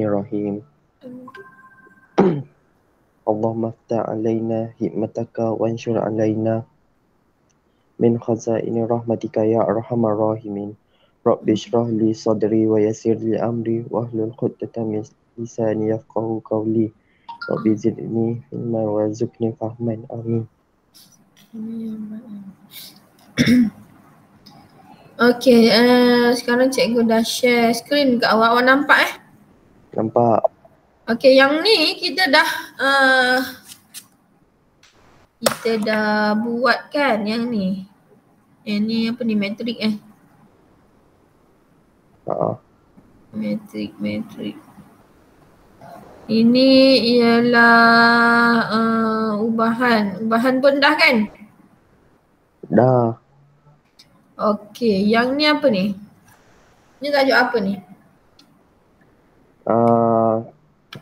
Bismillahirrahmanirrahim. Allahumma aftah alaina hikmataka wa anshur alaina min khazaini rahmatika ya arhamar rahimin. Rabbi shrah li sadri wa yassir li amri wahlul 'uqdatam min lisani yafqahu qawli. Rabbi zidni ilma warzuqni fahman. Amin. Okey, sekarang cikgu dah share screen ke awak. Awak nampak Nampak? Okey, yang ni kita dah buat kan yang ni. Yang ni apa ni, metrik Metrik. Ini ialah ubahan. Ubahan pun dah kan? Dah. Okey, yang ni apa ni? Ni tajuk apa ni?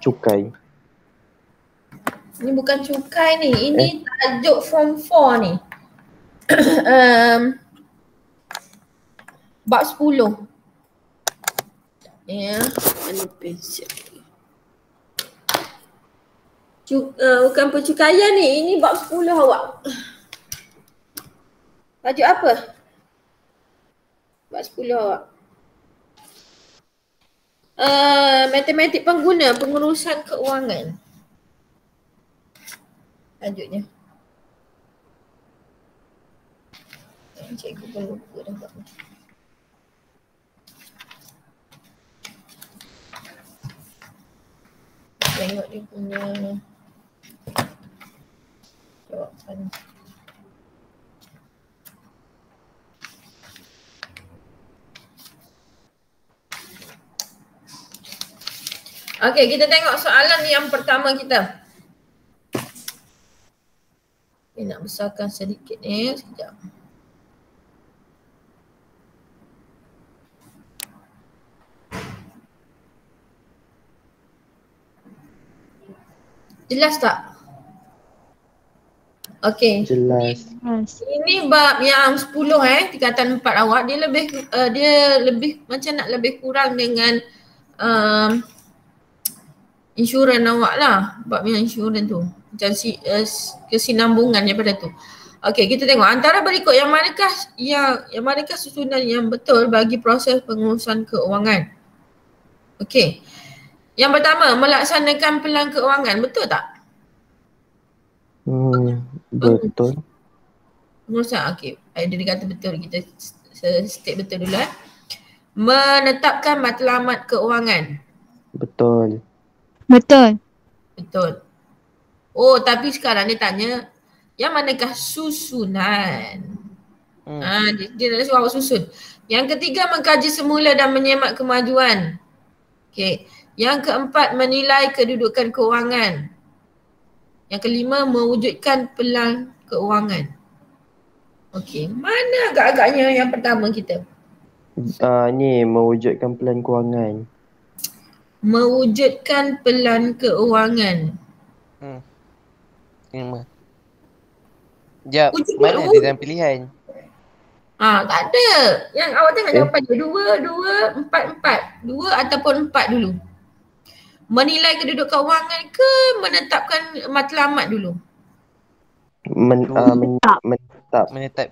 Cukai. Ini bukan cukai ni. Ini tajuk form 4 ni. Bab 10. Ya, mana pensel. Bukan percukaian ni. Ini bab 10 awak. Tajuk apa? Bab 10 awak. Matematik pengguna pengurusan keuangan. Tajuknya. Cikgu pun lupa dah buat ni. Tengok dia punya jawapan. Okey, kita tengok soalan yang pertama kita. Okay, nak besarkan sedikit ni, sekejap. Jelas tak? Okey. Jelas. Ini bab yang 10 tingkatan 4 awak, dia lebih macam nak lebih kurang dengan insurans awak lah, bab yang insurans tu. Macam kesinambungan daripada tu. Okey, kita tengok antara berikut yang manakah susunan yang betul bagi proses pengurusan keuangan. Okey. Yang pertama, melaksanakan pelan keuangan, betul tak? Betul. Pengurusan, okey. Dia kata betul, kita state betul dulu Menetapkan matlamat keuangan. Betul. Oh, tapi sekarang dia tanya, yang manakah susunan? Dia dah suruh awak susun. Yang ketiga, mengkaji semula dan menyemak kemajuan. Okey. Yang keempat, menilai kedudukan keuangan. Yang kelima, mewujudkan pelan keuangan. Okey, mana agak-agaknya yang pertama kita? Ni mewujudkan pelan keuangan. Mewujudkan pelan keuangan. Jap, mana dia dalam pilihan? Tak ada. Yang awak tengok jawapan dia 2, 4. 2 ataupun 4 dulu. Menilai kedudukan keuangan ke menetapkan matlamat dulu? Menetap. Menetap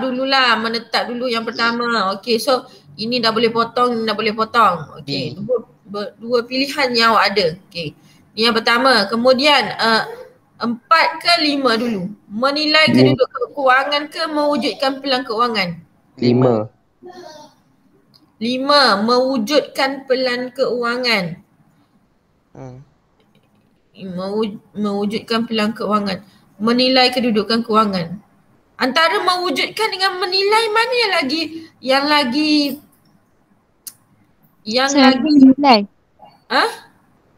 dululah. Menetap dulu yang pertama. Okey, so ini dah boleh potong, ini dah boleh potong. Okey, dua pilihan yang awak ada. Okey, ni yang pertama. Kemudian 4 ke 5 dulu. Menilai kedudukan keuangan ke mewujudkan pelan keuangan? 5. 5, mewujudkan pelan keuangan. Mewujudkan pelan keuangan. Menilai kedudukan keuangan. Antara mewujudkan dengan menilai, mana yang lagi menilai.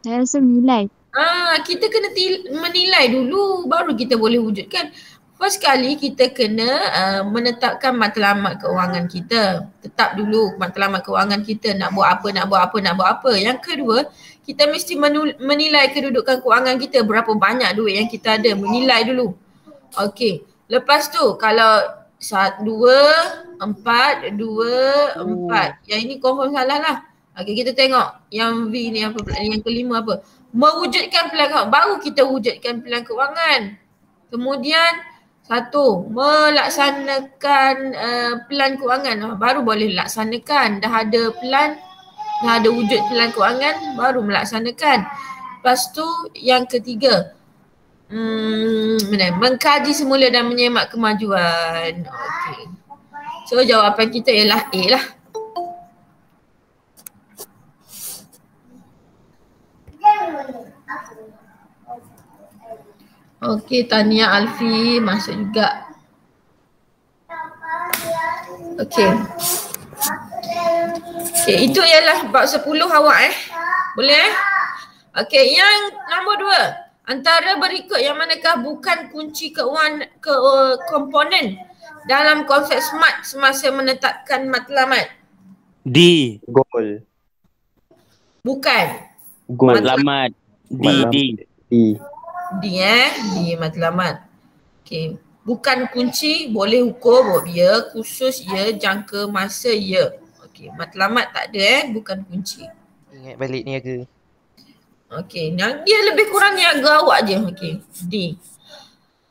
Saya rasa menilai. Kita kena menilai dulu baru kita boleh wujudkan. First kali kita kena menetapkan matlamat keuangan kita. Tetap dulu matlamat keuangan kita, nak buat apa. Yang kedua, kita mesti menilai kedudukan keuangan kita, berapa banyak duit yang kita ada, menilai dulu. Okey, lepas tu kalau 2, 4, 2, 4. Yang ini confirm salah lah. Okey, kita tengok yang V ni apa pula, yang kelima apa? Mewujudkan pelan kewangan. Baru kita wujudkan pelan kewangan. Kemudian satu, melaksanakan pelan kewangan. Baru boleh laksanakan. Dah ada pelan, dah ada wujud pelan kewangan, baru melaksanakan. Lepas tu yang ketiga, mengkaji semula dan menyemak kemajuan. Okey. So jawapan kita ialah A lah. Okey, Tania Alfi masuk juga. Okey. Okey, itu ialah bab 10 awak Boleh Okey, yang nombor 2. Antara berikut yang manakah bukan kunci komponen dalam konsep SMART semasa menetapkan matlamat? D. Goal. Bukan. Goal. Matlamat. D. D matlamat. Okey. Bukan kunci, boleh ukur, ya, khusus, ya, jangka masa, ya. Okey, matlamat tak ada bukan kunci. Ingat balik niaga. Okey, yang dia lebih kurang niaga awak je. Okey, D.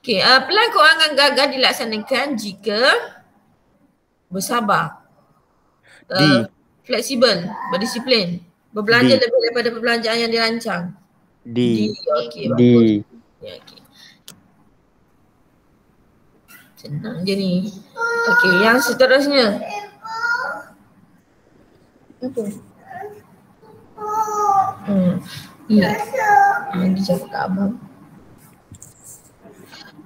Okey, pelan kewangan gagal dilaksanakan jika bersabar. Fleksibel, berdisiplin, berbelanja lebih daripada perbelanjaan yang dirancang. D. Okey, bagus. Ya, okey. Senang je ni. Okey, yang seterusnya. Apa? Ya. Dia cakap kat abang.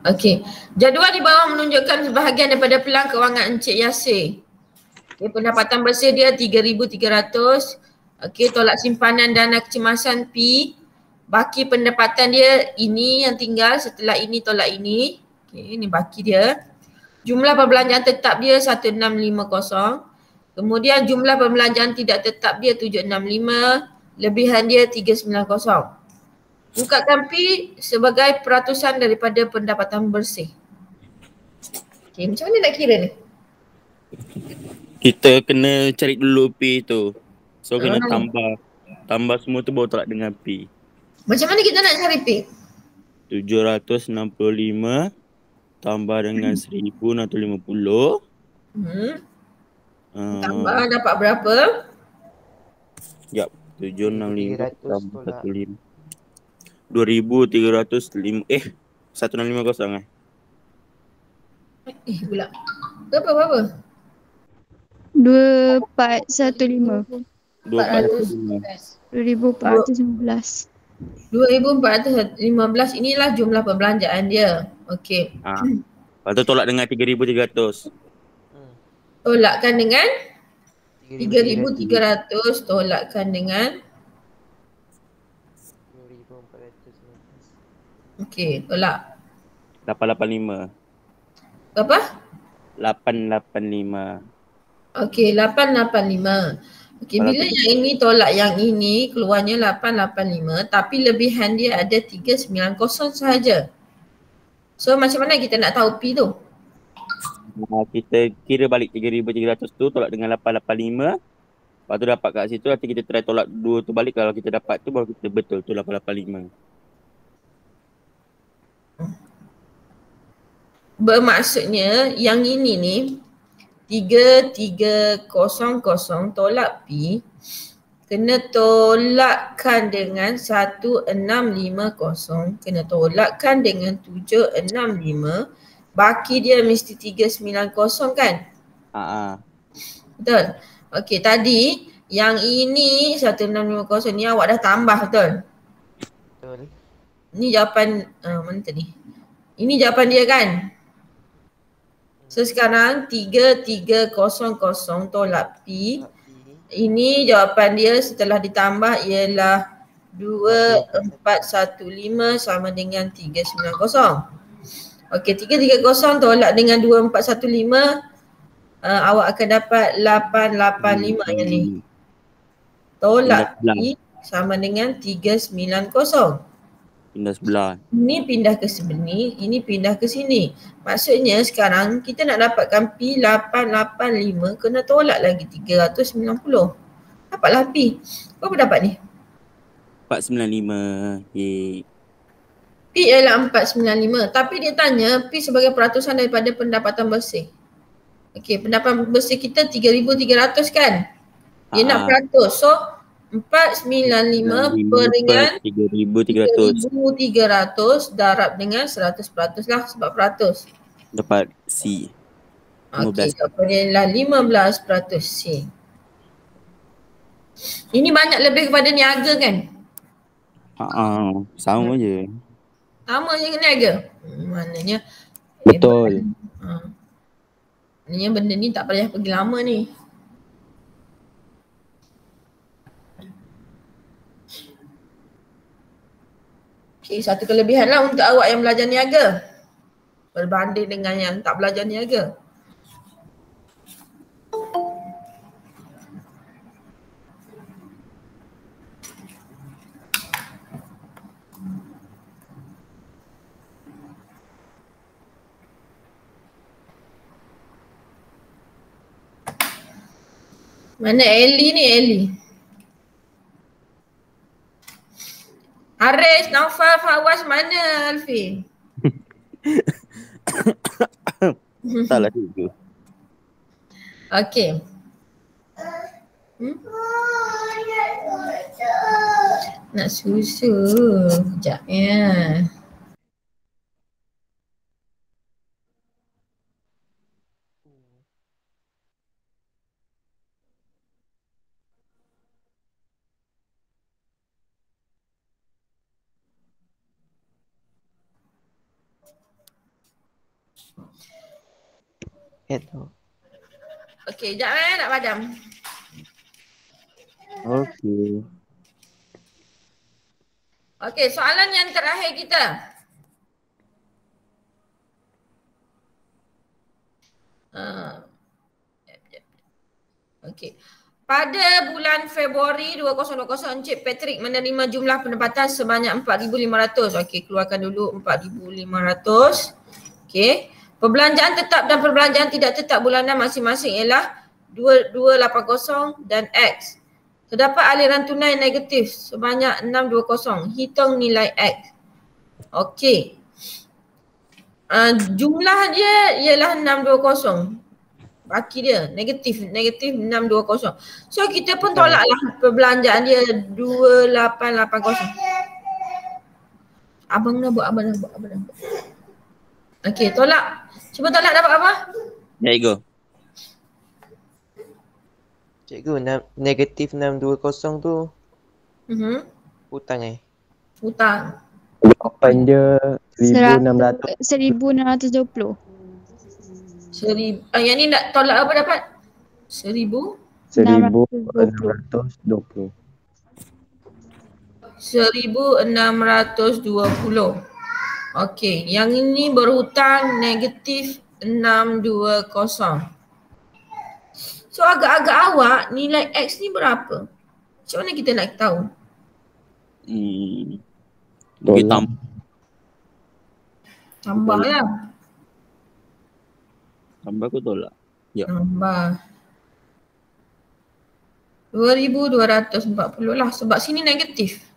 Okey. Jadual di bawah menunjukkan sebahagian daripada pelan kewangan Encik Yasir. Okay, pendapatan bersih dia 3,300. Okey, tolak simpanan dana kecemasan P. Baki pendapatan dia ini yang tinggal, setelah ini tolak ini. Okey, ini baki dia. Jumlah perbelanjaan tetap dia 1650. Kemudian jumlah perbelanjaan tidak tetap dia 765. Lebihan dia 390. Bukakan P sebagai peratusan daripada pendapatan bersih. Okey, macam mana nak kira ni? Kita kena cari dulu P tu. So kena tambah semua tu baru tolak dengan P. Macam mana kita nak cari P? 765 tambah dengan 1,650. Tambah dapat berapa? Sekejap. 765 tambah 15. 2,305. 1,650 Pula. Berapa? 2,415. 2,415. 2,415 inilah jumlah perbelanjaan dia. Okey. Lepas tu tolak dengan 3,300. Tolakkan dengan 3,300 tolakkan dengan 2,415. okey, tolak 885. berapa? 885. Okey, 885. Okey, bila yang ini tolak yang ini keluarnya 885 tapi lebihan dia ada 390 sahaja. So macam mana kita nak tahu P tu? Kita kira balik 3,300 tu tolak dengan 885. Lepas tu dapat kat situ, nanti kita try tolak 2 tu balik. Kalau kita dapat tu baru kita betul tu 885. Bermaksudnya yang ini ni 3,300 tolak P kena tolakkan dengan 1,650, kena tolakkan dengan 765. Baki dia mesti 390 kan? Betul? Okey, tadi yang ini 1,650 ni awak dah tambah, betul? Betul. Ni jawapan, mana tadi? Ini jawapan dia kan? So sekarang 3,300 tolak P. Ini jawapan dia setelah ditambah ialah 2,415 sama dengan 390. Okey, 3,300 tolak dengan 2,415 awak akan dapat 885 yang ni. Tolak P sama dengan 390. Pindah sebelah. Ini pindah ke sini, ini pindah ke sini. Maksudnya sekarang kita nak dapatkan P 885 kena tolak lagi 390. Dapatlah P. Berapa dapat ni? 495. Yeay. P ialah 495. Tapi dia tanya P sebagai peratusan daripada pendapatan bersih. Okey, pendapatan bersih kita 3,300 kan? Dia nak peratus. So 495 per dengan 3,300. 3,300 darab dengan 100% lah sebab peratus. Dapat C. Okey, jawapannya 15% C. Ini banyak lebih kepada niaga kan? Sama je. Sama je dengan niaga. Maknanya Betul. Maknanya benda ni tak payah pergi lama ni. Okey, satu kelebihan lah untuk awak yang belajar niaga berbanding dengan yang tak belajar niaga. Mana Ellie ni, Ellie? Haris, Naufal, Fawaz, mana Alfi? Salah juga. Okey. Nak susu. Sekejap ya. Hello. Okey, sekejap nak padam. Okey. Okey, soalan yang terakhir kita. Okey. Pada bulan Februari 2020, Encik Patrick menerima jumlah pendapatan sebanyak 4,500. Okey, keluarkan dulu 4,500. Okey. Perbelanjaan tetap dan perbelanjaan tidak tetap bulanan masing-masing ialah 2,280 dan X. Terdapat aliran tunai negatif sebanyak 620. Hitung nilai X. Okey. Jumlah dia ialah 620. Baki dia negatif 620. So kita pun tolaklah perbelanjaan dia 2,880. Abang nak buat. Okey, tolak. Cuba tolak dapat apa? There you go. Cikgu, negatif 620 tu hutang Hutang. Jawapan dia 1,600. 1,620. Yang ni nak tolak apa dapat? 1,000? 1,620. 1,620. Okey, yang ini berhutang negatif 620. So agak-agak awak nilai X ni berapa? Macam mana kita nak tahu? Kita Tambah lah. tambah aku tolak. Ya. Tambah 2,240 lah sebab sini negatif.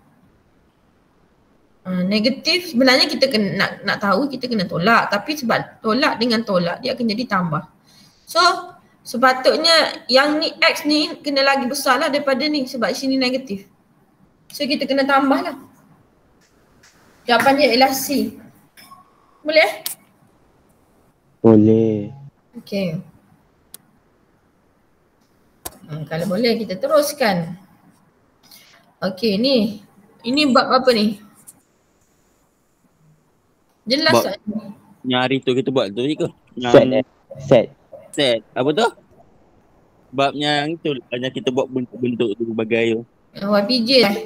Negatif sebenarnya kita kena nak tahu kita kena tolak, tapi sebab tolak dengan tolak dia akan jadi tambah. So sepatutnya yang ni X ni kena lagi besar lah daripada ni sebab sini negatif. So kita kena tambah lah. Jawapan dia ialah C. Boleh? Boleh. Okey. Kalau boleh kita teruskan. Okey ni. Ini bab apa ni? Jelas Bab- tak? Yang hari tu kita buat tu je ke? Set. Set. Apa tu? Bab yang tu yang kita buat bentuk-bentuk tu berbagai tu. YPJ lah.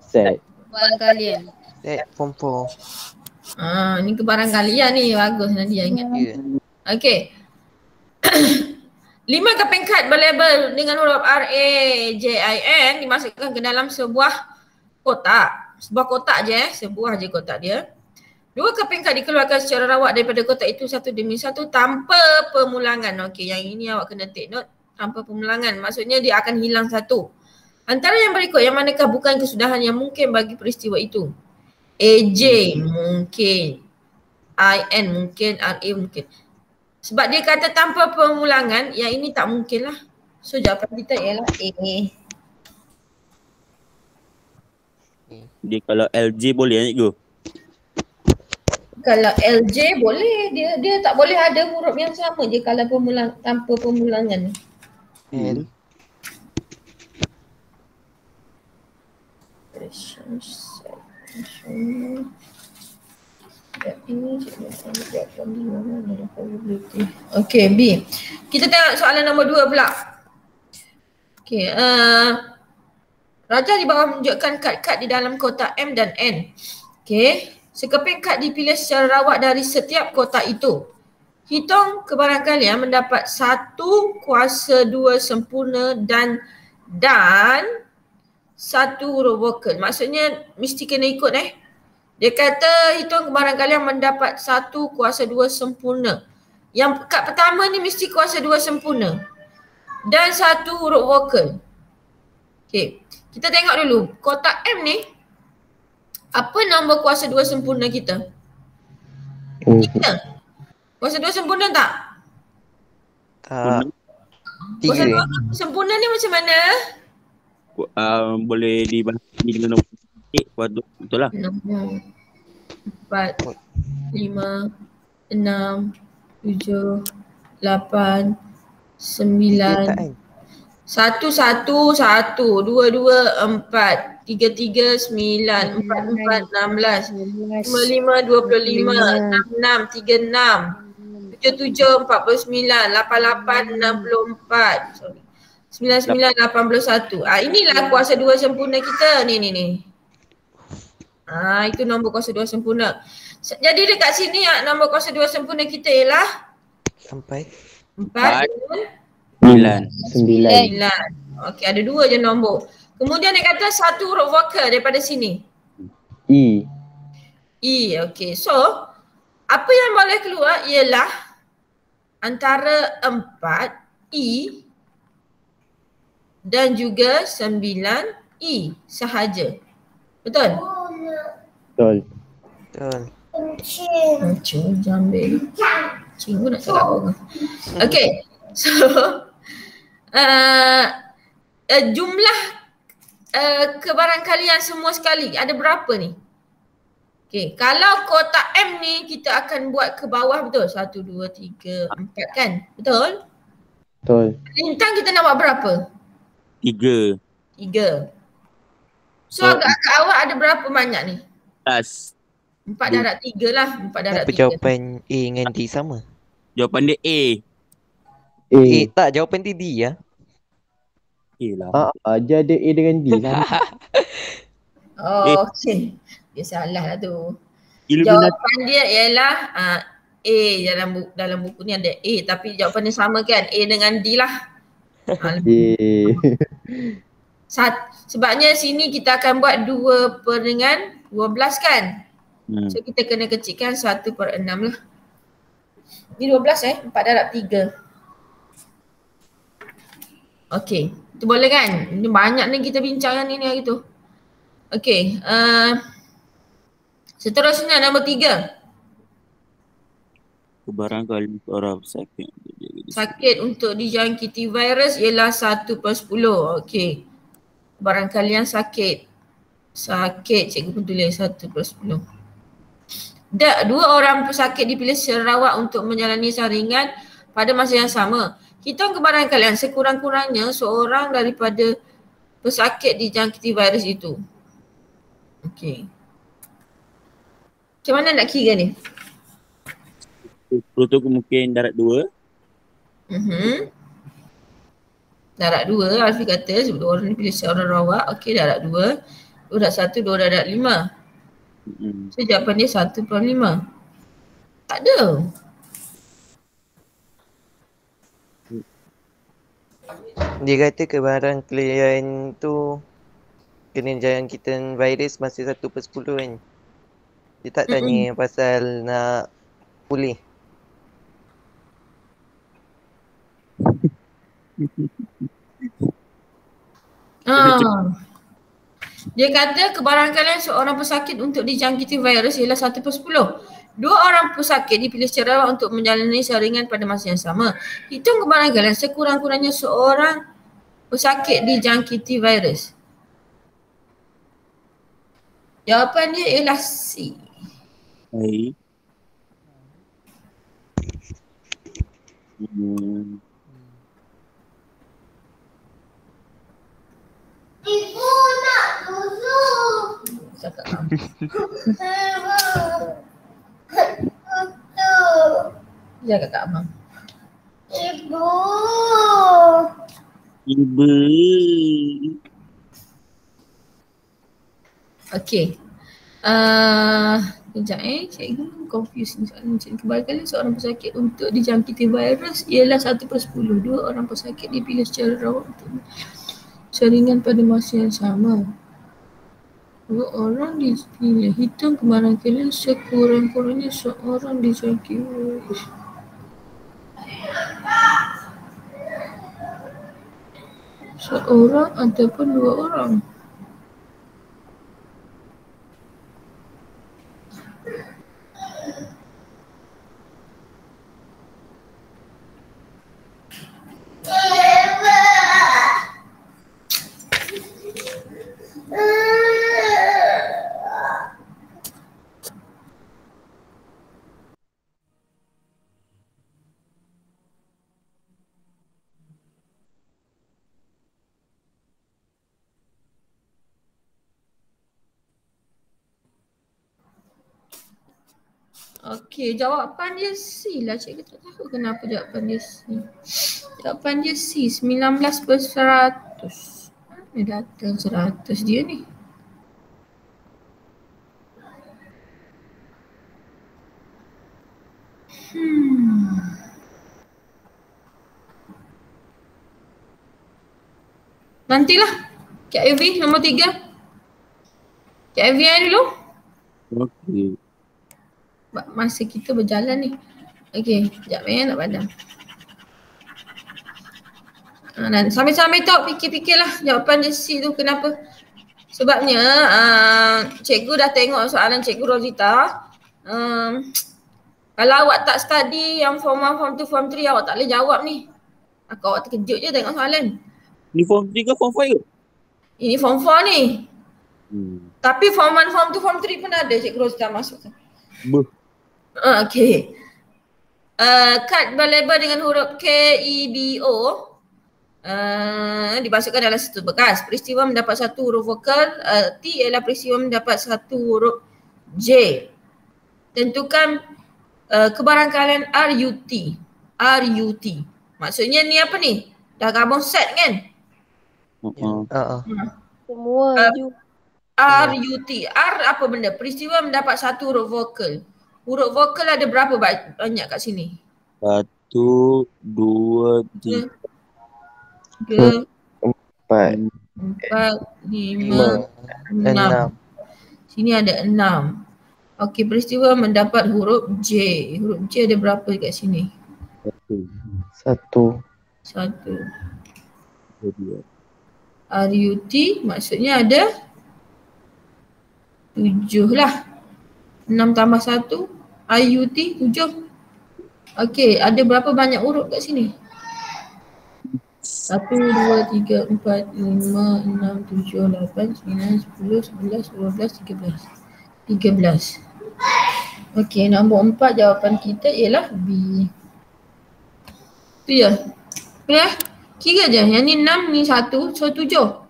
Set. Buat kalian. Form 4. Ni kebarangkalian ni bagus Nadia ingat. Ya. Okey. 5 keping kad berlabel dengan huruf RAJIN dimasukkan ke dalam sebuah kotak. Sebuah kotak je sebuah je kotak dia. 2 keping kad dikeluarkan secara rawat daripada kotak itu satu demi satu tanpa pemulangan. Okey, yang ini awak kena take note. tanpa pemulangan. Maksudnya dia akan hilang satu. Antara yang berikut, yang manakah bukan kesudahan yang mungkin bagi peristiwa itu? AJ mungkin, IN mungkin, RA mungkin. Sebab dia kata tanpa pemulangan, yang ini tak mungkin lah. So jawapan kita ialah A. Dia kalau LJ boleh kan cikgu? Kalau LJ boleh, dia tak boleh ada huruf yang sama je kalau tanpa pemulangan. L. Okay, B. Kita tengok soalan nombor 2 pula. Okay, Raja di bawah menunjukkan kad-kad di dalam kotak M dan N. Okay, sekeping kad dipilih secara rawak dari setiap kotak itu. Hitung kebarangkalian mendapat 1 kuasa 2 sempurna dan 1 huruf vokal. Maksudnya mesti kena ikut Dia kata hitung kebarangkalian mendapat 1 kuasa 2 sempurna. Yang kad pertama ni mesti kuasa 2 sempurna dan 1 huruf vokal. Okay, kita tengok dulu kotak M ni. Apa nombor kuasa 2 sempurna kita? Kita. Kuasa 2 sempurna tak? Tak. Kuasa 3. 2 sempurna ni macam mana? Boleh dibahagi dengan nombor sikit. Betul lah. 4, 5, 6, 7, 8, 9, 1, 1, 1, 2, 2, 4, 3, 3, 9, 4, 4, 16, 5, 5, 25, 6, 6, 3, 6, 7, 7, 49, 8, 8, 64, sorry. 9981. Inilah kuasa 2 sempurna kita ni. Itu nombor kuasa 2 sempurna. Jadi dekat sini nombor kuasa 2 sempurna kita ialah Sampai 4, 9. 9. Okey, ada 2 je nombor. Kemudian dia kata 1 huruf vokal daripada sini. E. Okey. So, apa yang boleh keluar ialah antara 4 E dan juga 9 E sahaja. Betul? Betul. Betul. Jambil. Cikgu nak cakap apa? Okay. So, jumlah kebarangkalian semua sekali ada berapa ni? Okay. Kalau kotak M ni kita akan buat ke bawah, betul? 1, 2, 3, 4 kan? Betul? Betul. Lintang kita nak buat berapa? 3. So agak-agak awak ada berapa banyak ni? 4 darab 3 lah. 4 darab 3. Apa jawapan A dengan D sama? Jawapan dia A. A tak, jawapan dia D ya. A lah. Dia ada A dengan D sama. Oh, okey. Dia salah lah tu. Illuminati. Jawapan dia ialah A. Dalam buku ni ada A, tapi jawapan dia sama kan? A dengan D lah. Sebabnya sini kita akan buat 2 per dengan 12 kan? So kita kena kecilkan 1/6 lah. Ni 12 4 darab 3. Okey, itu boleh kan? Ini banyak ni kita bincang yang ni hari tu. Okey, seterusnya nombor 3. Kebarangkalian orang Sakit untuk dijangkiti virus ialah 1/10. Okey. Barangkalian sakit. Cikgu pun tulis 1/10. 2 orang pesakit dipilih secara rawak untuk menjalani saringan pada masa yang sama. Hitung kebarangkalian sekurang-kurangnya seorang daripada pesakit dijangkiti virus itu. Okey. Macam mana nak kira ni? Itu mungkin darab 2. Darab 2, Alfi kata sebab 2 orang ni pilih seorang rawak. Okey, darab 2. 2 darab 1, 2 darab 5. So jawapan dia 1/5. Tak ada. Dia kata kebarangkalian tu kena jangkitan virus masih 1/10 kan. Dia tak tanya pasal nak pulih. Dia kata kebarangkalian seorang pesakit untuk dijangkiti virus ialah 1/10. 2 orang pesakit dipilih secara awal untuk menjalani saringan pada masa yang sama. Hitung kebarangkalian sekurang-kurangnya seorang pesakit dijangkiti virus. Jawapan dia ialah C. Baik. Ibu nak susu. Cakap jaga Kak Abang. Ibu. Okey. Sekejap cikgu confuse ni soalan cikgu. Kebarangkalian seorang pesakit untuk dijangkiti virus ialah 1/10. 2 orang pesakit dipilih secara rawat untuk saringan pada masa yang sama. 2 orang dipilih. Hitung kebarangkalian sekurang-kurangnya seorang dijangkiti virus. Seorang ataupun 2 orang. Okey, jawapan dia C lah. Cikgu tak tahu kenapa jawapan dia C. Jawapan dia C, 19/100. Mana data 100 dia ni? Nantilah. Kak Evi nombor 3. Kak Evi dulu. Okey. Masa kita berjalan ni. Okey, sekejap nak padam. Sambil-sambil tak fikir-fikirlah jawapan dia C tu kenapa. Sebabnya cikgu dah tengok soalan cikgu Rozita. Kalau awak tak study yang form 1, form 2, form 3 awak tak boleh jawab ni. Awak terkejut je tengok soalan. Ni form 3 ke form 5 ke? Ini form 4 ni. Tapi form 1, form 2, form 3 pun ada cikgu Rozita masuk. Okey. Kad berlabel dengan huruf K, E, B, O dimasukkan dalam satu bekas. Peristiwa mendapat satu huruf vokal. T ialah peristiwa mendapat satu huruf J. Tentukan kebarangkalian RUT. RUT. Maksudnya ni apa ni? Dah gabung set kan? Semua RUT. R apa benda? Peristiwa mendapat satu huruf vokal. Huruf vokal ada berapa banyak kat sini? 1, 2, 3, 4, 5, 6. Sini ada 6. Okey, peristiwa mendapat huruf J. Huruf J ada berapa kat sini? 1. RUT maksudnya ada 7 lah. 6 tambah 1 IUT 7. Okey, ada berapa banyak huruf kat sini? 1, 2, 3, 4, 5, 6, 7, 8, 9, 10, 11, 12, 13. 13. Okey, nombor 4 jawapan kita ialah B. Tu je. Ya? Kira je. Yang ni 6, ni 1, so 7.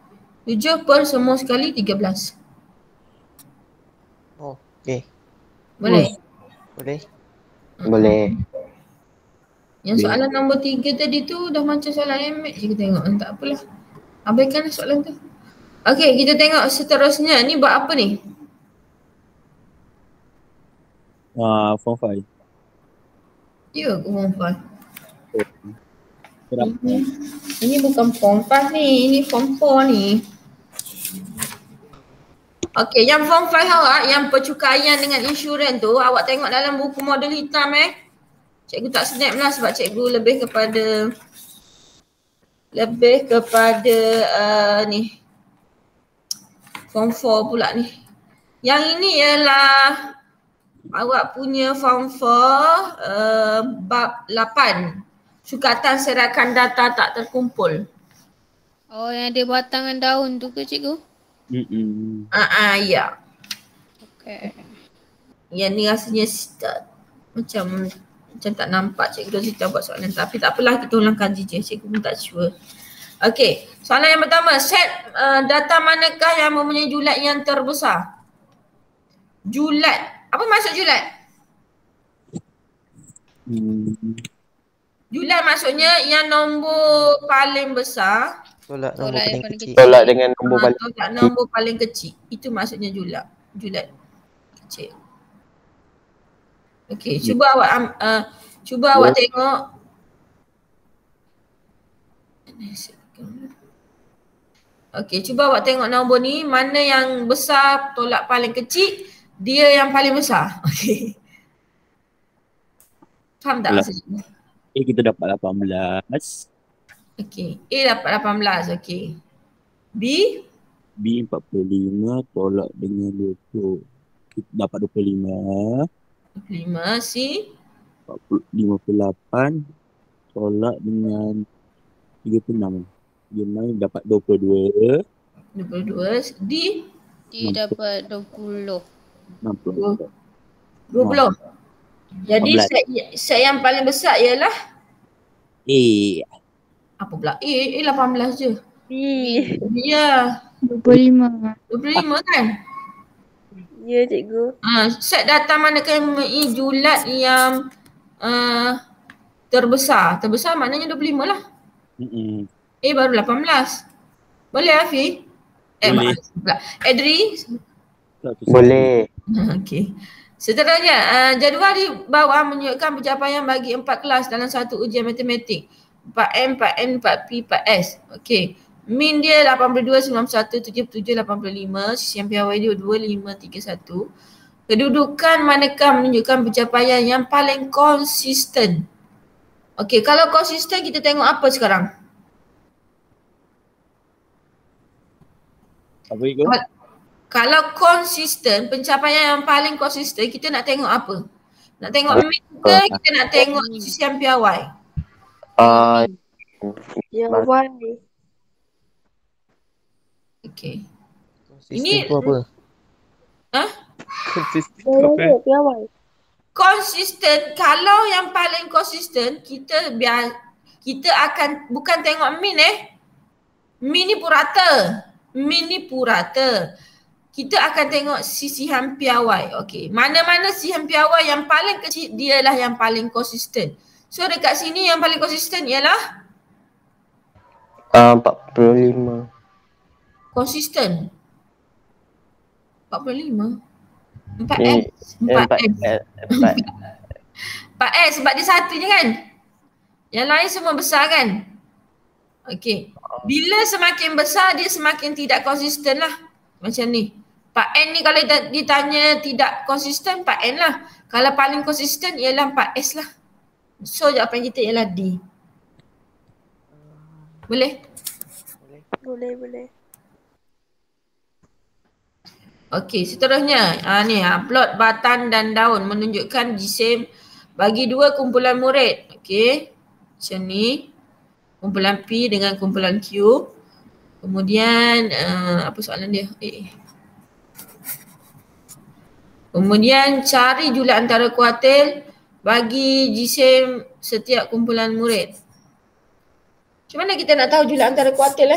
7 per semua sekali 13. Okey. Boleh? Boleh. Yang soalan nombor 3 tadi tu dah macam soalan MX je kita tengok. Tak apalah. Abaikanlah soalan tu. Okey, kita tengok seterusnya. Ni buat apa ni? Form 5. Ya, form 5. Ini bukan form 5 ni. Ini form 4 ni. Okey, yang form 5 awak, yang percukaian dengan insurans tu, awak tengok dalam buku model hitam Cikgu tak snap lah sebab cikgu lebih kepada lebih kepada ni form 4 pula ni. Yang ini ialah awak punya form 4 bab 8. Sukatan serakan data tak terkumpul. Oh, yang ada batangan daun tu ke cikgu? Ya. Okay. Yang ni rasanya macam tak nampak cikgu Rosita buat soalan, tapi tak apalah, kita ulang kaji je, cikgu pun tak sure. Okey, soalan yang pertama, set data manakah yang mempunyai julat yang terbesar? Julat. Apa maksud julat? Julat maksudnya yang nombor paling besar Tolak nombor Tolak yang paling paling kecil. kecil. Tolak dengan nombor paling tolak nombor paling kecil. Itu maksudnya julat. Julat kecil. Okey, cuba awak tengok. Okey, cuba awak tengok nombor ni, mana yang besar tolak paling kecil, dia yang paling besar. Okey. Faham tak maksudnya? Kita dapat 18. Okey, A dapat 18, okey. B? B 45 tolak dengan 20. Kita dapat 25. 25, C? 58 tolak dengan 36. 36 dapat 22. 22, D? Dia dapat 20. 60. 20. Jadi set yang paling besar ialah apa pula? A 18 je. Ya. 25. 25 kan? Ya cikgu. Set data manakah yang mempunyai julat yang terbesar? Terbesar maknanya 25 lah. A baru 18. Boleh Afi? Boleh. Adri? boleh. Okey. Seterusnya, jadual di bawah menunjukkan pencapaian bagi 4 kelas dalam satu ujian matematik. 4M, 4N, 4P, 4S. Okey. Min dia 82, 91, 77, 85. Sisian piawai dia 2, 5, 3, 1. Kedudukan manakah menunjukkan pencapaian yang paling konsisten? Okey, kalau konsisten kita tengok apa sekarang? Apa itu? Kalau konsisten, pencapaian yang paling konsisten, kita nak tengok apa? Nak tengok min ke kita nak tengok sisian piawai? Jawapan ni. Okey. Konsisten tu apa? Konsisten tu apa? Piawai. Konsisten, kalau yang paling konsisten, kita akan bukan tengok min Min ni purata. Min ni purata. Kita akan tengok sisihan piawai. Okey. Mana-mana sisihan piawai yang paling kecil, dialah yang paling konsisten. So dekat sini yang paling konsisten ialah 45. konsisten. 45. 4S. 4S sebab dia satu je kan? Yang lain semua besar kan? Okey. Bila semakin besar, dia semakin tidak konsisten lah. Macam ni. 4N ni kalau ditanya tidak konsisten, 4N lah. Kalau paling konsisten ialah 4S lah. So jawapan kita ialah D. Boleh? Boleh. Okey, seterusnya. Ni plot batang dan daun menunjukkan jisim bagi dua kumpulan murid. Okey. Macam ni. Kumpulan P dengan kumpulan Q. Kemudian apa soalan dia? Kemudian cari julat antara kuartil bagi jisim setiap kumpulan murid. Macam mana kita nak tahu julat antara kuartil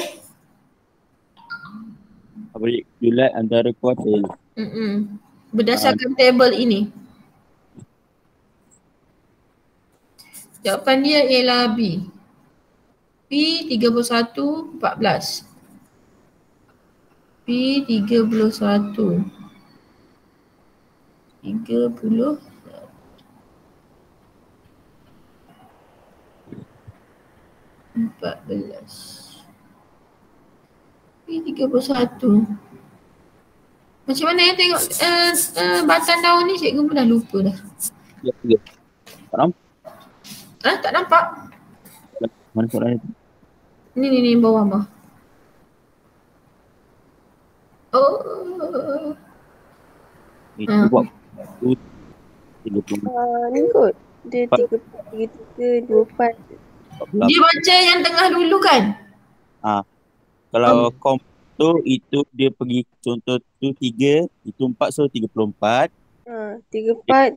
Apa julat antara kuartil? Berdasarkan tabel ini. Jawapan dia ialah B. P 31, 14. P 31. 30. Empat belas. P 31. Macam mana ya tengok batang daun ni, cikgu pun dah lupa dah. Ya. Tak nampak? Tak nampak? Mana soalan itu? Ni bawah. Oh. Itu buat 30. Ni kot. Dia 3, 4. Dia baca yang tengah dulu kan? Kalau kom tu itu dia pergi contoh tu 3, itu 4, so 34. 3, 4.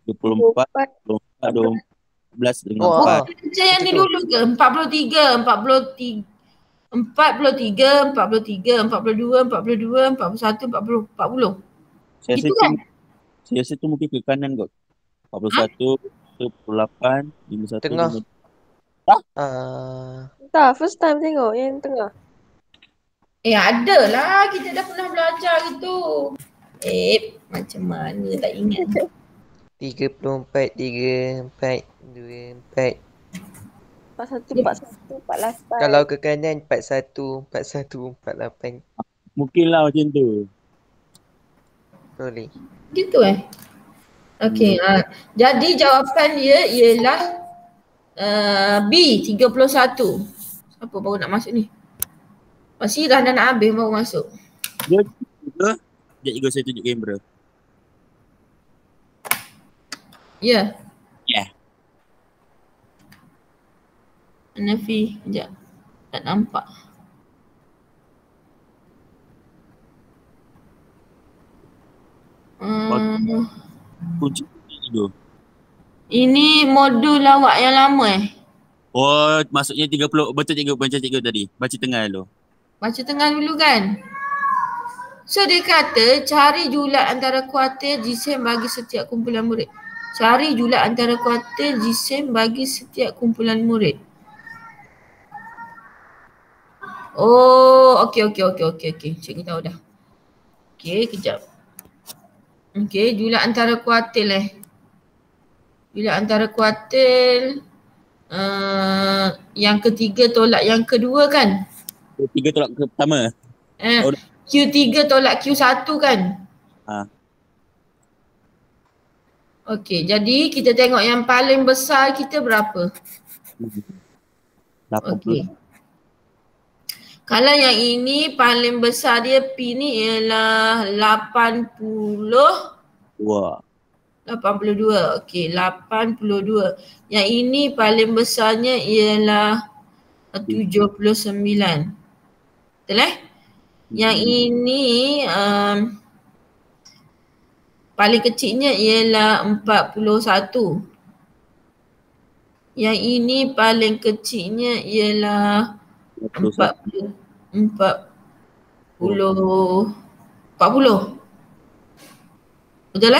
24, 24, 12 dengan 4. Baca yang ni dulu ke? 43, 43, 43, 43, 42, 42, 41, 40. Gitu kan? Saya rasa tu mungkin ke kanan kot. 41, 48, 51, Tengah. 52. Tak, first time tengok yang tengah. Ada lah. Kita dah pernah belajar gitu. Macam mana tak ingat. 34, 3, 4, 2, 4. 41, 41, 48. Kalau ke kanan 41, 41, 48. Mungkin lah macam tu. Boleh. Gitu Okey. Jadi jawapan dia ialah B, 31. Siapa baru nak masuk ni? Masih dah nak habis baru masuk. Dia juga. Sekejap juga saya tunjuk kamera. Ya. Yeah. Nafi, sekejap. Tak nampak. Kunci tu. Ini modul lawak yang lama Oh, maksudnya 30. Betul cikgu, baca cikgu tadi. Baca tengah dulu. Baca tengah dulu kan? So dia kata cari julat antara kuartil jisim bagi setiap kumpulan murid. Cari julat antara kuartil jisim bagi setiap kumpulan murid. Oh, okey. Cikgu tahu dah. Okey, kejap. Okey, julat antara kuartil Julat antara kuartil yang ketiga tolak yang kedua kan? Q3 tolak ke pertama. Q3 tolak Q1 kan? Okey, jadi kita tengok yang paling besar kita berapa? 80. Okey. Kalau yang ini paling besar dia P ni ialah 82. Okey, 82. Yang ini paling besarnya ialah 79. Betul Yang ini paling kecilnya ialah 41. Yang ini paling kecilnya ialah 40. Betul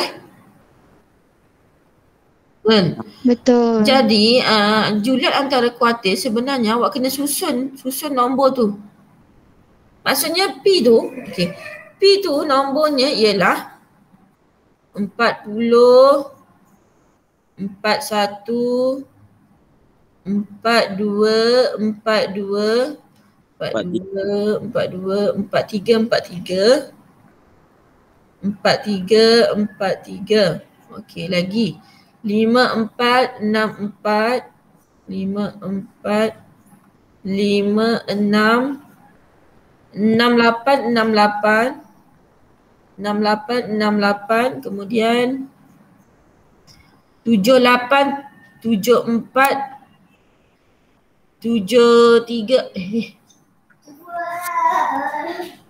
Betul. Jadi julat antara kuartil sebenarnya awak kena susun nombor tu. Maksudnya P tu, okey. P tu nombornya ialah 40, 41, 42, 43, 43. Okey, lagi 54, 64, 54, 56, 68, 68, kemudian 78, 74, 73.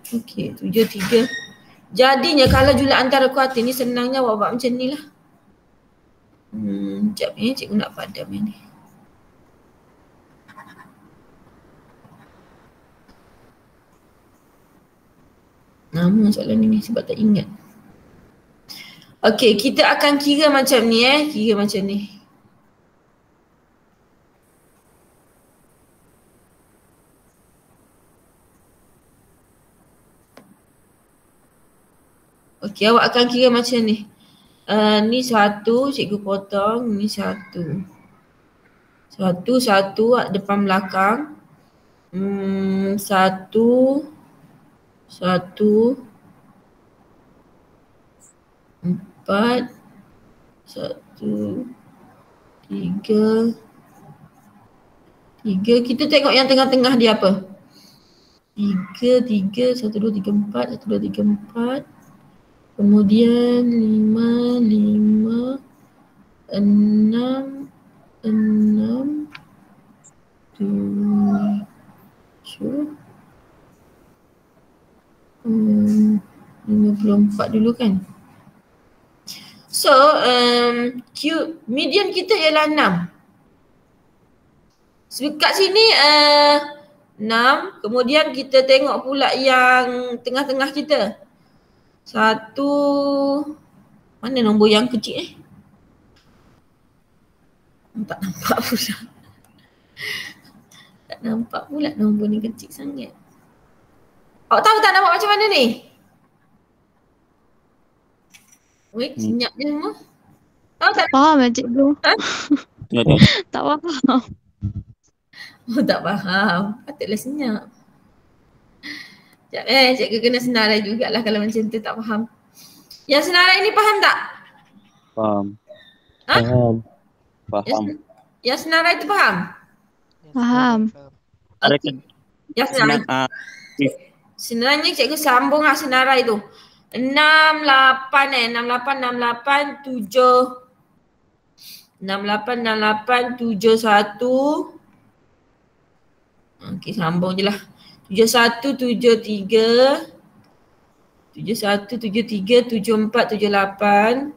Okey, 73. Jadinya kalau julat antara kuartil ni senangnya awak buat macam ni lah. Sekejap cikgu nak padam ni. Nama soalan ni sebab tak ingat. Okey, kita akan kira macam ni Kira macam ni. Okey, awak akan kira macam ni. Ni 1, cikgu potong. Ni 1. 1 depan belakang. 1, 4, 1, 3, 3, kita tengok yang tengah-tengah dia apa? 3, 1, 2, 3, 4, 1, 2, 3, 4. Kemudian 5, 6, 7, 54 dulu kan. So, median kita ialah 6. Kat sini 6, kemudian kita tengok pula yang tengah-tengah kita. 1, mana nombor yang kecil Tak nampak pula. Tak nampak pula nombor ni kecil sangat. Awak tahu tak nampak macam mana ni? Wait, senyap je semua. Tahu tak? Faham lah cikgu. Ha? Tak faham. Oh, tak faham. Patutlah senyap. Sekejap cikgu kena senarai jugalah kalau macam tu tak faham. Yang senarai ni faham tak? Faham. Ha? Faham. Yang senarai tu faham? Faham. Okay. Yang senarai. Sebenarnya cikgu sambung lah senarai tu. 6, 8, 6, 8, 7. 6, 8, 6, 8, 7, 1. Okey, sambung je lah. 7, 1, 7, 3. 7, 1, 7, 3, 7, 4, 7, 8.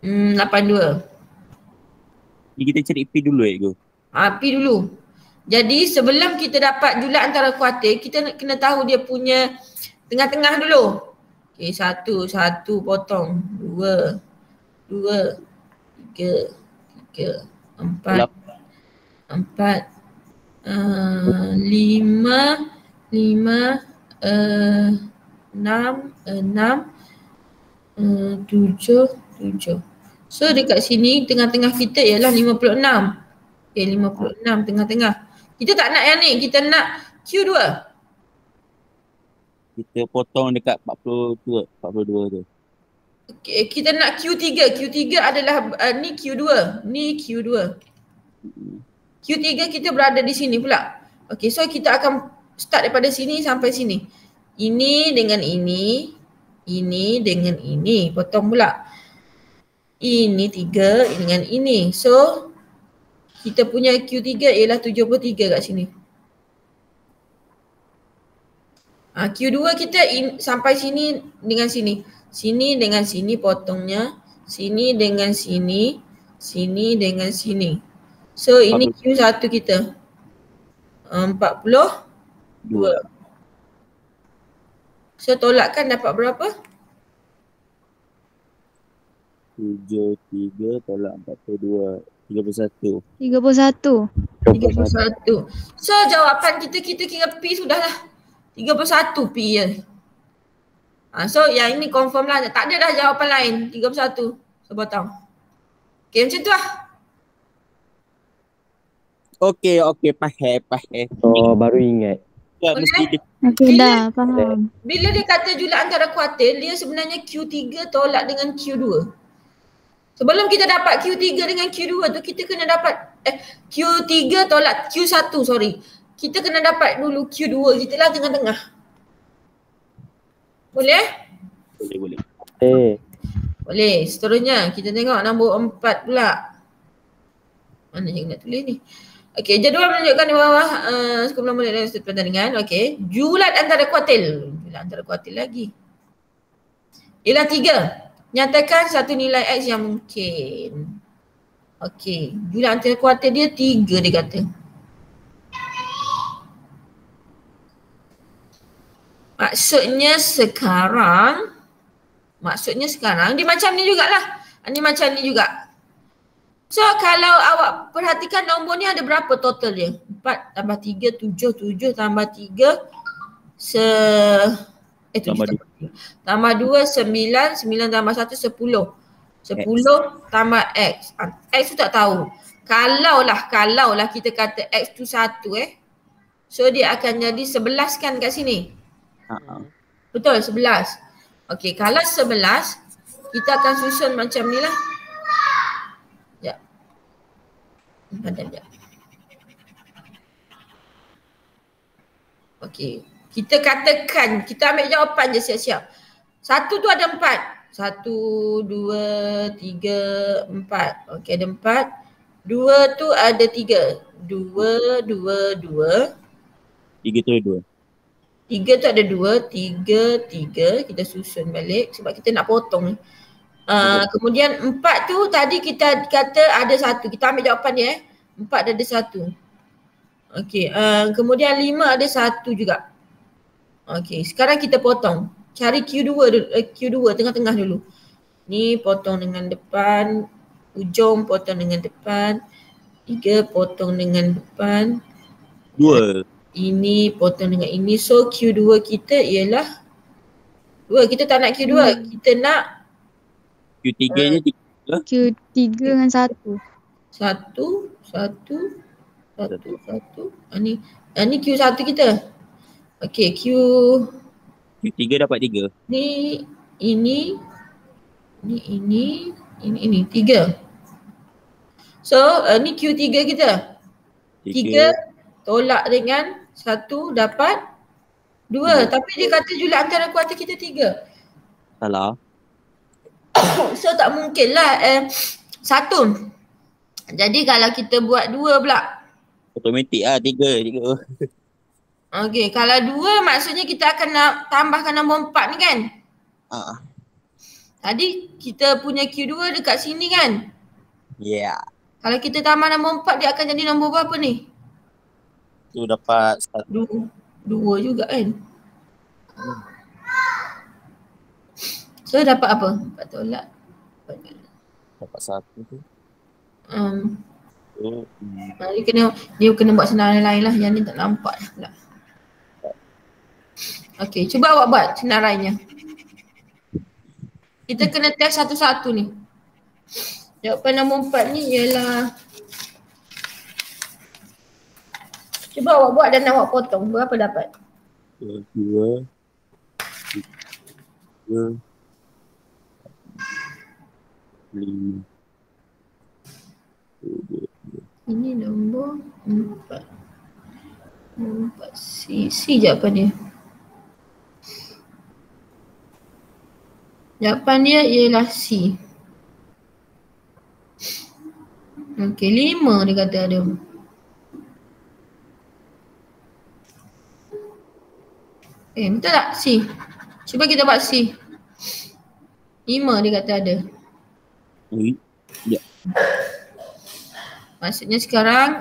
8, 2. Ni kita cari P dulu Cikgu. P dulu. Jadi sebelum kita dapat jumlah antara kuartil, kita kena tahu dia punya tengah-tengah dulu. Okey, 1 potong, 2, 3, 4, 5, 6, 7. So dekat sini tengah-tengah kita ialah 56. Okay, 56 tengah-tengah. Kita tak nak yang ni, kita nak Q2. Kita potong dekat 42 tu. Okay, kita nak Q3. Q3 adalah ni Q2. Ni Q2. Q3 kita berada di sini pula. Okay, so kita akan start daripada sini sampai sini. Ini dengan ini dengan ini. Potong pula. Ini 3 dengan ini. So, kita punya Q3 ialah 73 kat sini. Q2 kita sampai sini dengan sini. Sini dengan sini potongnya. Sini dengan sini. Sini dengan sini. So, ini Q1 kita. 42. So, tolakkan dapat berapa? 73 tolak 42. 31. 31. So jawapan kita kira P sudahlah. 31 P je. So yang ini confirm lah. Tak ada dah jawapan lain. 31. So potong. Okay, macam tu lah. Okay, faham. Oh, baru ingat. Tak mesti Okey dah, faham. Bila dia kata jumlah antara kuartil, dia sebenarnya Q3 tolak dengan Q2. Sebelum kita dapat Q3 dengan Q2 tu, kita kena dapat Q3 tolak Q1, sorry. Kita kena dapat dulu Q2 kita lah tengah-tengah. Boleh? boleh. Boleh. Seterusnya kita tengok nombor 4 pula. Mana yang nak tulis ni? Okey, jadual menunjukkan di bawah sebelum mulai dari pertandingan. Okey, julat antara kuartil. Julat antara kuartil lagi. Ialah 3. Nyatakan satu nilai X yang mungkin. Okey, julat antara kuartil dia 3 dia kata. Maksudnya sekarang dia macam ni jugalah. Ni macam ni juga. So kalau awak perhatikan nombor ni ada berapa total dia? 4 tambah 3, 7, 7 tambah 3 tambah 2, 9, 9 tambah 1, 10. 10 tambah X. X tu tak tahu. Kalau lah kita kata X tu 1 so dia akan jadi 11 kan kat sini? Betul, 11. Okey, kalau 11 kita akan susun macam ni lah. Padam sekejap. Okey. Kita katakan, kita ambil jawapan je siap-siap. 1 tu ada 4. 1, 2, 3, 4. Okey, ada 4. 2 tu ada 3. 2, 2, 2. 3 tu 2. 3 tu ada 2, 3, 3. Kita susun balik sebab kita nak potong ni. Kemudian 4 tu tadi kita kata ada 1. Kita ambil jawapan dia 4 ada 1. Okey, kemudian 5 ada 1 juga. Okey, sekarang kita potong. Cari Q2 dulu, Q2 tengah-tengah dulu. Ni potong dengan depan, ujung potong dengan depan. 3 potong dengan depan. 2. Ini potong dengan ini. So Q2 kita ialah 2. Kita tak nak Q2, kita nak Q3 je 3. Q3 dengan 1. 1, 1, 1. Ni Q1 kita. Okey, Q3 dapat 3. ni ini 3. So ni Q3 kita. 3 tolak dengan 1 dapat 2. Tapi dia kata jumlah antara kuartil kita 3. Salah. So tak mungkin lah 1. Jadi kalau kita buat 2 pula. Automatik lah 3. Okey, kalau 2 maksudnya kita akan nak tambahkan nombor 4 ni kan? Tadi kita punya Q2 dekat sini kan? Ya. Kalau kita tambah nombor 4 dia akan jadi nombor berapa ni? Tu dapat 1. 2 juga kan? So dapat apa? 4 tolak. Dapat 1 tu. Dia kena buat senarai lain lah. Yang ni tak nampak pula. Okey, cuba awak buat senarainya. Kita kena test satu-satu ni. Jawapan nombor 4 ni ialah, cuba awak buat dan awak potong. Berapa dapat? 2, 3, 5. Ini nombor 4. Nombor 4 C jawapan dia. Jawapan dia ialah C. Okey, 5 dia kata ada. Betul tak C? Cuba kita buat C. 5 dia kata ada. Ya. Maksudnya sekarang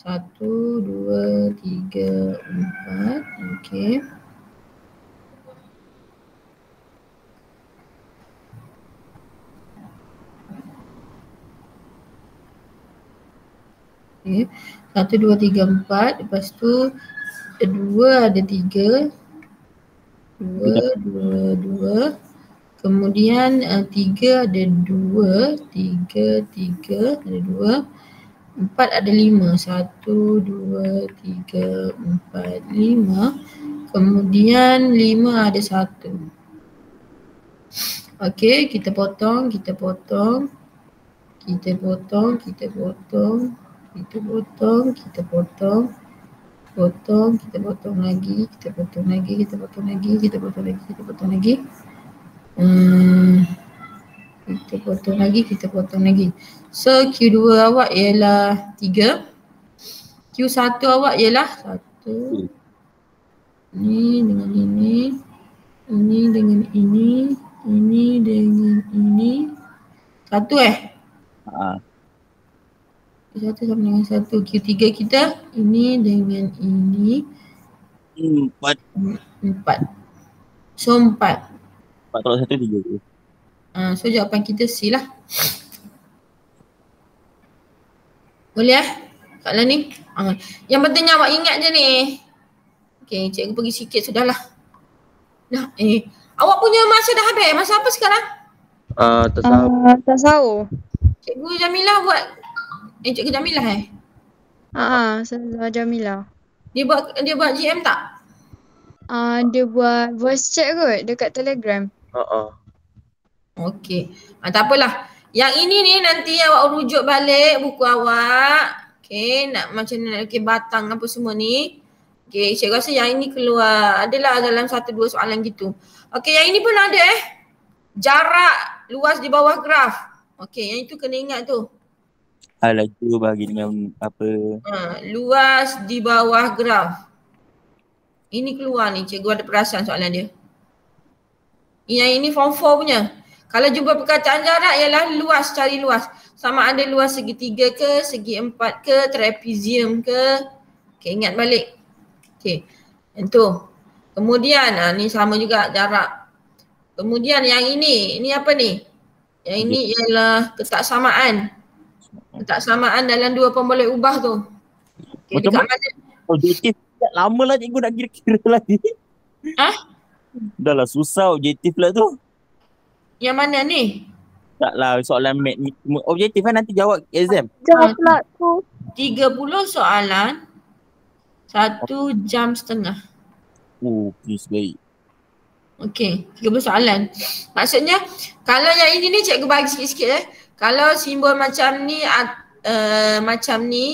1, 2, 3, 4. Okey. Okay. 1, 2, 3, 4. Lepas tu 2 ada 3. 2. Kemudian 3 ada 2. 3 ada 2. 4 ada 5. 1, 2, 3, 4, 5. Kemudian 5 ada 1. Okey, kita potong. Potong lagi. Kita potong lagi. So Q2 awak ialah 3. Q1 awak ialah 1. Ini dengan ini. Ini dengan ini. Ini dengan ini. 1 1 sama dengan 1. Q3 kita ini dengan ini. 4. So 4. 4 tolak 1 3. So jawapan kita C lah. Boleh soalan ni? Yang pentingnya awak ingat je ni. Okay, cikgu pergi sikit sudahlah. Dah, awak punya masa dah habis. Masa apa sekarang? Tasawuf. Cikgu Jamilah buat. Cikgu Jamilah Saya Jamila. Dia buat GM tak? Dia buat voice chat kot dekat Telegram. Okey. Tak apalah. Yang ini ni nanti awak rujuk balik buku awak. Okay, nak macam mana nak batang apa semua ni. Okay, saya rasa yang ini keluar. Adalah dalam 1-2 soalan gitu. Okay, yang ini pun ada jarak luas di bawah graf. Okay, yang itu kena ingat tu. Laju bagi dengan apa? Luas di bawah graf. Ini keluar ni, cikgu ada perasan soalan dia. Yang ini form 4 punya. Kalau jumpa perkataan jarak ialah luas, cari luas. Sama ada luas segitiga ke, segi empat ke, trapezium ke. Okay, ingat balik. Okay, yang tu. Kemudian, ni sama juga jarak. Kemudian yang ini apa ni? Yang ini ialah ketaksamaan. Ketaksamaan dalam dua pemboleh ubah tu. Okay, Macam dekat mana? mana? Objektif lama lah cikgu nak kira-kira lagi. Dah lah susah objektif lah tu. Yang mana ni? Taklah soalan objektif kan nanti jawab exam. Jawab pula tu. 30 soalan 1 jam setengah. Please baik. Okey, 30 soalan. Maksudnya kalau yang ini ni cikgu bagi sikit-sikit Kalau simbol macam ni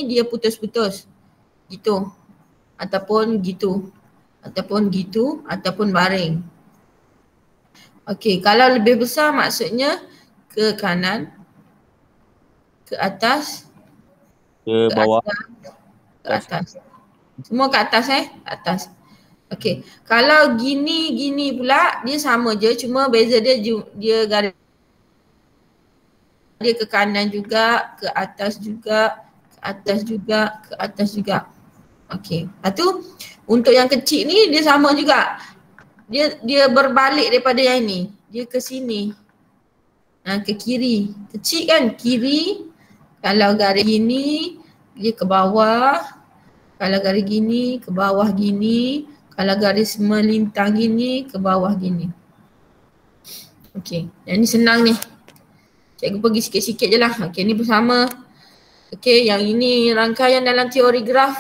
dia putus-putus. Gitu. Ataupun gitu. Ataupun gitu ataupun baring. Okey, kalau lebih besar maksudnya ke kanan, ke atas, Ke bawah. ke atas. Semua ke atas Ke atas. Okey, kalau gini pula dia sama je, cuma beza dia garis dia ke kanan juga, ke atas juga, ke atas juga, ke atas juga. Okey. Lepas tu untuk yang kecil ni dia sama juga. Dia berbalik daripada yang ni. Dia ke sini. Ke kiri. Kecil kan kiri. Kalau garis gini dia ke bawah. Kalau garis gini ke bawah gini. Kalau garis melintang gini ke bawah gini. Okey. Yang ni senang ni. Cikgu pergi sikit-sikit je lah. Okey, ni bersama. Okey, yang ini rangkaian dalam teori graf.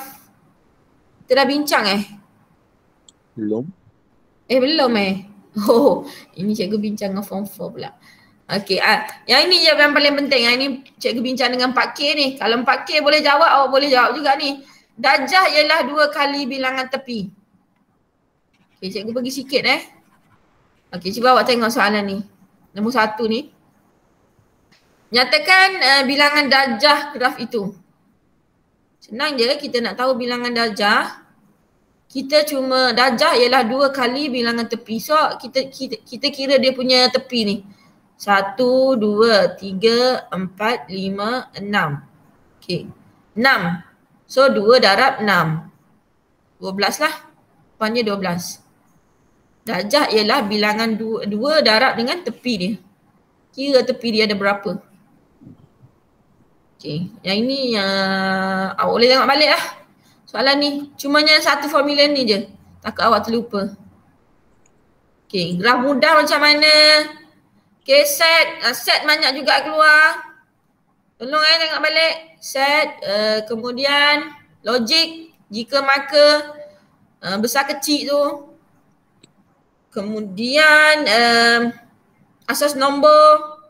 Kita dah bincang Belum. Belum Oh, ini cikgu bincang dengan form 4 pula. Okey, yang ini je yang paling penting. Yang ini cikgu bincang dengan 4K ni. Kalau 4K boleh jawab, awak boleh jawab juga ni. Darjah ialah 2 kali bilangan tepi. Okey, cikgu pergi sikit Okey, cuba awak tengok soalan ni. Nombor 1 ni. Nyatakan bilangan darjah graf itu. Senang je kita nak tahu bilangan darjah. Kita cuma darjah ialah 2 kali bilangan tepi. So kita kira dia punya tepi ni. 1, 2, 3, 4, 5, 6. Okey. 6. So 2 darab 6. 12 lah. Depannya 12. Darjah ialah bilangan 2 darab dengan tepi dia. Kira tepi dia ada berapa. Okey. Yang ini awak boleh tengok balik lah. Soalan ni. Cumanya satu formula ni je. Takut awak terlupa. Okey. Graf mudah macam mana. Okey, set banyak juga keluar. Tolong tengok balik. Set. Kemudian logik. Jika maka besar kecil tu. Kemudian asas nombor.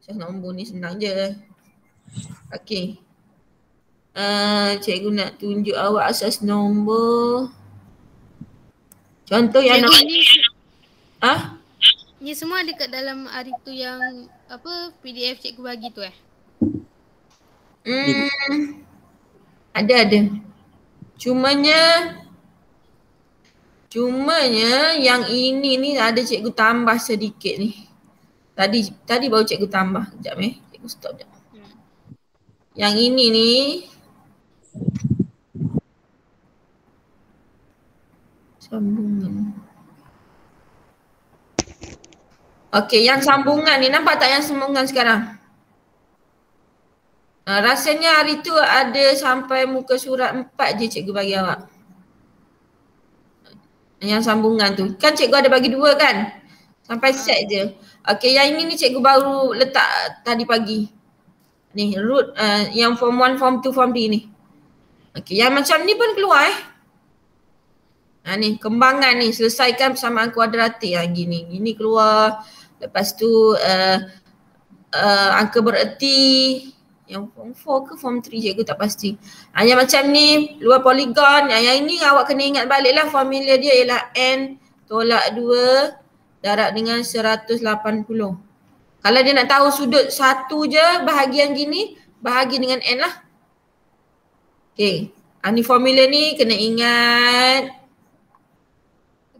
Asas nombor ni senang je. Okey. Cikgu nak tunjuk awak asas nombor. Contoh yang nak Ni semua ada kat dalam hari tu yang apa PDF cikgu bagi tu Ada. Cumanya yang ini ni ada cikgu tambah sedikit ni. Tadi baru cikgu tambah. Sekejap cikgu stop sekejap. Yang ini ni sambungan. Okey, yang sambungan ni nampak tak yang sambungan sekarang? Rasanya hari tu ada sampai muka surat 4 je cikgu bagi awak. Yang sambungan tu. Kan cikgu ada bagi 2 kan? Sampai set je. Okey, yang ini ni cikgu baru letak tadi pagi. Ni root yang form 1, form 2, form 3 ni. Okey, yang macam ni pun keluar ni kembangan ni, selesaikan persamaan kuadratik gini. Gini keluar. Lepas tu angka bererti yang form 4 ke form 3 cikgu tak pasti. Yang macam ni luar poligon, yang ini awak kena ingat balik lah formula dia ialah N tolak 2 darab dengan 180. Kalau dia nak tahu sudut satu je bahagian gini, bahagi dengan N lah. Okay, ni formula ni kena ingat.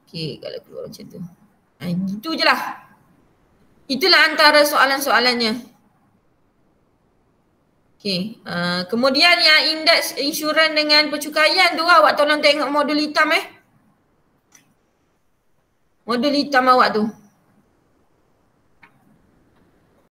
Okay, kalau keluar macam tu. Gitu je lah. Itulah antara soalan-soalannya. Okay, kemudian yang indeks insurans dengan percukaian tu awak tolong tengok modul hitam Modul hitam awak tu.